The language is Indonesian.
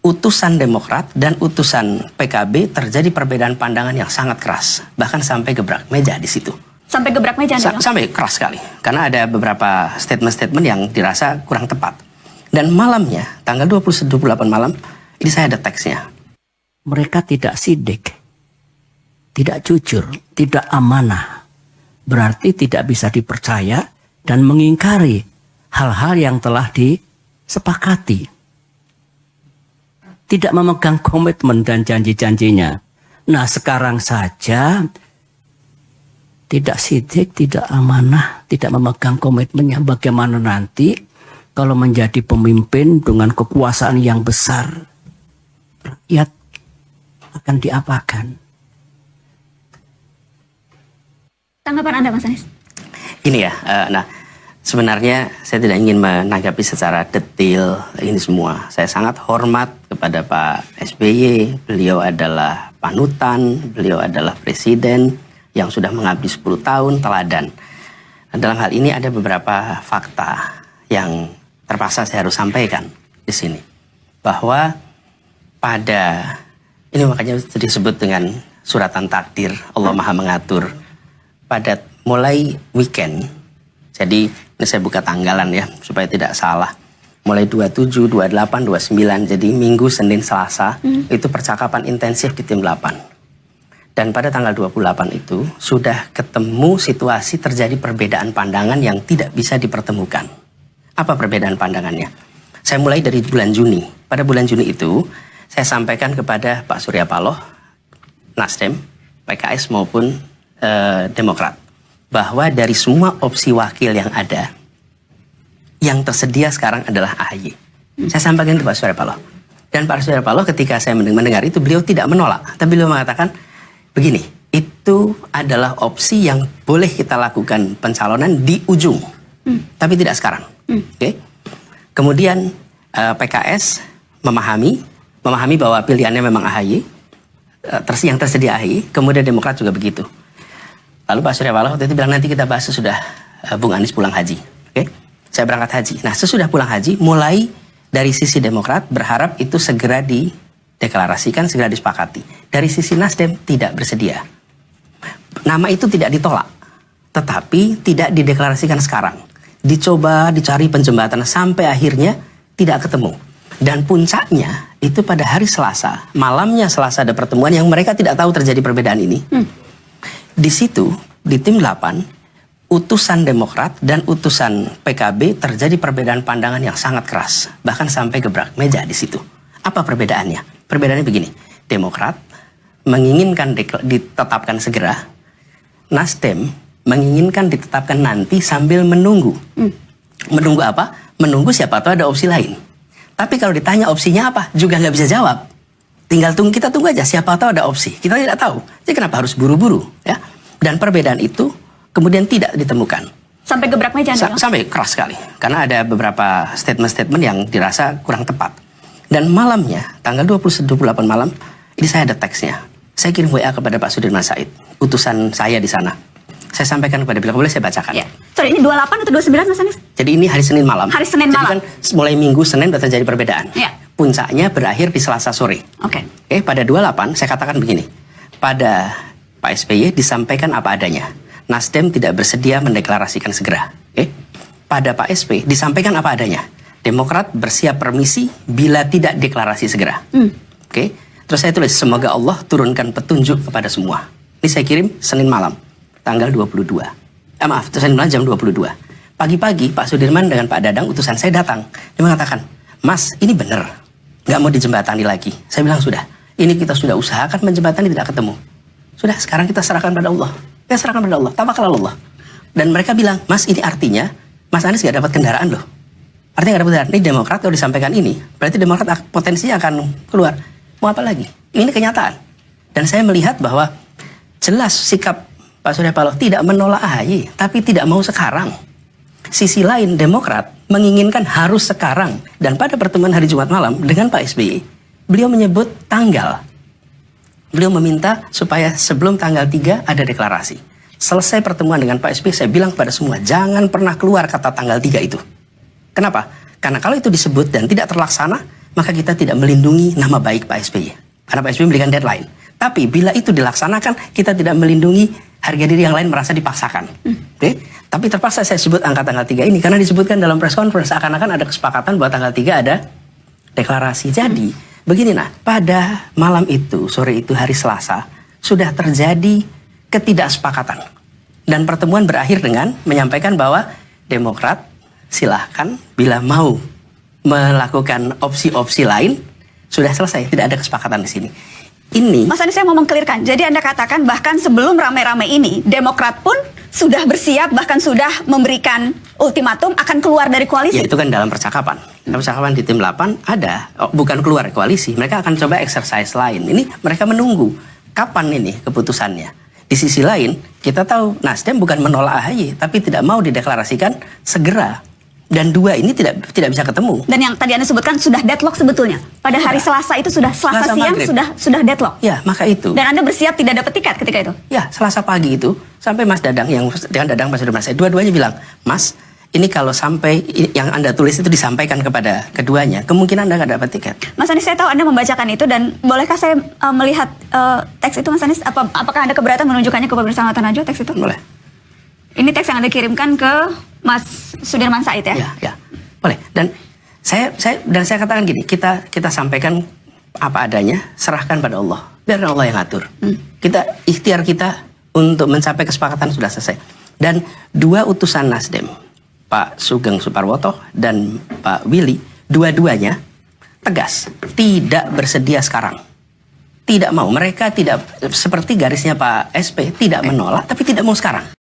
utusan Demokrat dan utusan PKB terjadi perbedaan pandangan yang sangat keras, bahkan sampai gebrak meja di situ. Sampai gebrak meja, sampai keras sekali, karena ada beberapa statement-statement yang dirasa kurang tepat. Dan malamnya, tanggal 28 malam, ini saya ada teksnya. Mereka tidak sidik, tidak jujur, tidak amanah. Berarti tidak bisa dipercaya dan mengingkari hal-hal yang telah disepakati. Tidak memegang komitmen dan janji-janjinya. Nah, sekarang saja tidak sidik, tidak amanah, tidak memegang komitmennya. Bagaimana nanti kalau menjadi pemimpin dengan kekuasaan yang besar, rakyat akan diapakan? Tanggapan Anda, Mas Anies? Ini ya, nah sebenarnya saya tidak ingin menanggapi secara detail ini semua. Saya sangat hormat kepada Pak SBY, beliau adalah panutan, beliau adalah presiden yang sudah mengabdi 10 tahun, teladan. Dalam hal ini ada beberapa fakta yang terpaksa saya harus sampaikan di sini. Bahwa pada, ini makanya disebut dengan suratan takdir, Allah Maha Mengatur. Pada mulai weekend, jadi ini saya buka tanggalan ya, supaya tidak salah. Mulai 27, 28, 29, jadi Minggu, Senin, Selasa, itu percakapan intensif di tim 8. Dan pada tanggal 28 itu, sudah ketemu situasi terjadi perbedaan pandangan yang tidak bisa dipertemukan. Apa perbedaan pandangannya? Saya mulai dari bulan Juni. Pada bulan Juni itu, saya sampaikan kepada Pak Surya Paloh, Nasdem, PKS maupun Demokrat, bahwa dari semua opsi wakil yang ada, yang tersedia sekarang adalah AHY. Saya sampaikan ke Pak Surya Paloh. Dan Pak Surya Paloh ketika saya mendengar itu, beliau tidak menolak. Tapi beliau mengatakan, begini, itu adalah opsi yang boleh kita lakukan pencalonan di ujung. Tapi tidak sekarang. Okay? Kemudian PKS memahami bahwa pilihannya memang AHY, yang tersedia AHY, kemudian Demokrat juga begitu. Lalu Pak Surya Paloh waktu itu bilang nanti kita bahas sesudah Bung Anies pulang haji. Oke? Saya berangkat haji. Nah, sesudah pulang haji, mulai dari sisi Demokrat berharap itu segera dideklarasikan, segera disepakati. Dari sisi Nasdem tidak bersedia. Nama itu tidak ditolak, tetapi tidak dideklarasikan sekarang. Dicoba, dicari penjembatan sampai akhirnya tidak ketemu. Dan puncaknya itu pada hari Selasa, malamnya Selasa ada pertemuan yang mereka tidak tahu terjadi perbedaan ini. Di situ, di tim 8, utusan Demokrat dan utusan PKB terjadi perbedaan pandangan yang sangat keras. Bahkan sampai gebrak meja di situ. Apa perbedaannya? Perbedaannya begini. Demokrat menginginkan ditetapkan segera. Nasdem menginginkan ditetapkan nanti sambil menunggu. Menunggu apa? Menunggu siapa tahu ada opsi lain. Tapi kalau ditanya opsinya apa, juga nggak bisa jawab. Tinggal kita tunggu aja, siapa tahu ada opsi. Kita tidak tahu. Jadi kenapa harus buru-buru? Ya? Dan perbedaan itu kemudian tidak ditemukan. Sampai gebrak meja, sampai keras sekali. Karena ada beberapa statement-statement yang dirasa kurang tepat. Dan malamnya, tanggal 28 malam, ini saya ada teksnya. Saya kirim WA kepada Pak Sudirman Said, utusan saya di sana. Saya sampaikan kepada beliau, boleh saya bacakan? Ya. Sorry, ini 28 atau 29, Mas Anies? Jadi ini hari Senin malam. Hari Senin malam. Jadi kan mulai Minggu, Senin sudah terjadi perbedaan. Ya. Puncaknya berakhir di Selasa sore. Oke. Pada 28 saya katakan begini. Pada Pak SBY disampaikan apa adanya. Nasdem tidak bersedia mendeklarasikan segera. Pada Pak SBY disampaikan apa adanya. Demokrat bersiap permisi bila tidak deklarasi segera. Terus saya tulis, semoga Allah turunkan petunjuk kepada semua. Ini saya kirim Senin malam, tanggal 22. Senin malam jam 22. Pagi-pagi Pak Sudirman dengan Pak Dadang, utusan saya datang. Dia mengatakan, Mas, ini benar. Nggak mau dijembatani lagi. Saya bilang, sudah. Ini kita sudah usahakan menjembatani, tidak ketemu. Sudah, sekarang kita serahkan pada Allah. Kita serahkan pada Allah. Tawakal Allah. Dan mereka bilang, Mas, ini artinya Mas Anies nggak dapat kendaraan loh. Artinya nggak dapat kendaraan. Ini Demokrat kalau disampaikan ini, berarti Demokrat potensinya akan keluar. Mau apa lagi? Ini kenyataan. Dan saya melihat bahwa jelas sikap Pak Surya Paloh tidak menolak AHY, tapi tidak mau sekarang. Sisi lain, Demokrat menginginkan harus sekarang. Dan pada pertemuan hari Jumat malam dengan Pak SBY, beliau menyebut tanggal. Beliau meminta supaya sebelum tanggal 3 ada deklarasi. Selesai pertemuan dengan Pak SBY, saya bilang kepada semua, jangan pernah keluar kata tanggal 3 itu. Kenapa? Karena kalau itu disebut dan tidak terlaksana, maka kita tidak melindungi nama baik Pak SBY. Karena Pak SBY memberikan deadline. Tapi bila itu dilaksanakan, kita tidak melindungi harga diri yang lain merasa dipaksakan. Oke? Tapi terpaksa saya sebut angka tanggal 3 ini karena disebutkan dalam press conference seakan-akan ada kesepakatan bahwa tanggal 3 ada deklarasi. Jadi, begini nah, pada malam itu, sore itu hari Selasa, sudah terjadi ketidaksepakatan. Dan pertemuan berakhir dengan menyampaikan bahwa Demokrat silahkan bila mau melakukan opsi-opsi lain, sudah selesai, tidak ada kesepakatan di sini. Ini Mas Anies, saya mau mengklirkan. Jadi Anda katakan bahkan sebelum rame-rame ini, Demokrat pun sudah bersiap, bahkan sudah memberikan ultimatum akan keluar dari koalisi. ya itu kan dalam percakapan. Dalam percakapan di tim 8 ada, bukan keluar koalisi, mereka akan coba exercise lain. Ini mereka menunggu kapan ini keputusannya. Di sisi lain, kita tahu Nasdem bukan menolak AHY, tapi tidak mau dideklarasikan segera. Dan dua ini tidak bisa ketemu. Dan yang tadi Anda sebutkan sudah deadlock sebetulnya. Pada hari Selasa itu sudah Selasa siang maghrib. sudah deadlock. Ya, maka itu. Dan Anda bersiap tidak dapat tiket ketika itu. Ya, Selasa pagi itu sampai Mas Dadang yang dengan Dadang Mas Sudirman saya dua-duanya bilang, "Mas, ini kalau sampai yang Anda tulis itu disampaikan kepada keduanya, kemungkinan Anda nggak dapat tiket." Mas Anies, saya tahu Anda membacakan itu dan bolehkah saya melihat teks itu Mas Anies? Apakah Anda keberatan menunjukkannya ke pemirsa Mata Najwa teks itu? Boleh. Ini teks yang Anda kirimkan ke Mas Sudirman Said ya? Ya. Boleh. Dan saya katakan gini, kita sampaikan apa adanya, serahkan pada Allah. Biarkan Allah yang atur. Ikhtiar kita untuk mencapai kesepakatan sudah selesai. Dan dua utusan Nasdem, Pak Sugeng Suparwoto dan Pak Willy, dua-duanya tegas, tidak bersedia sekarang. Tidak mau. Mereka tidak seperti garisnya Pak SP, tidak menolak, tapi tidak mau sekarang.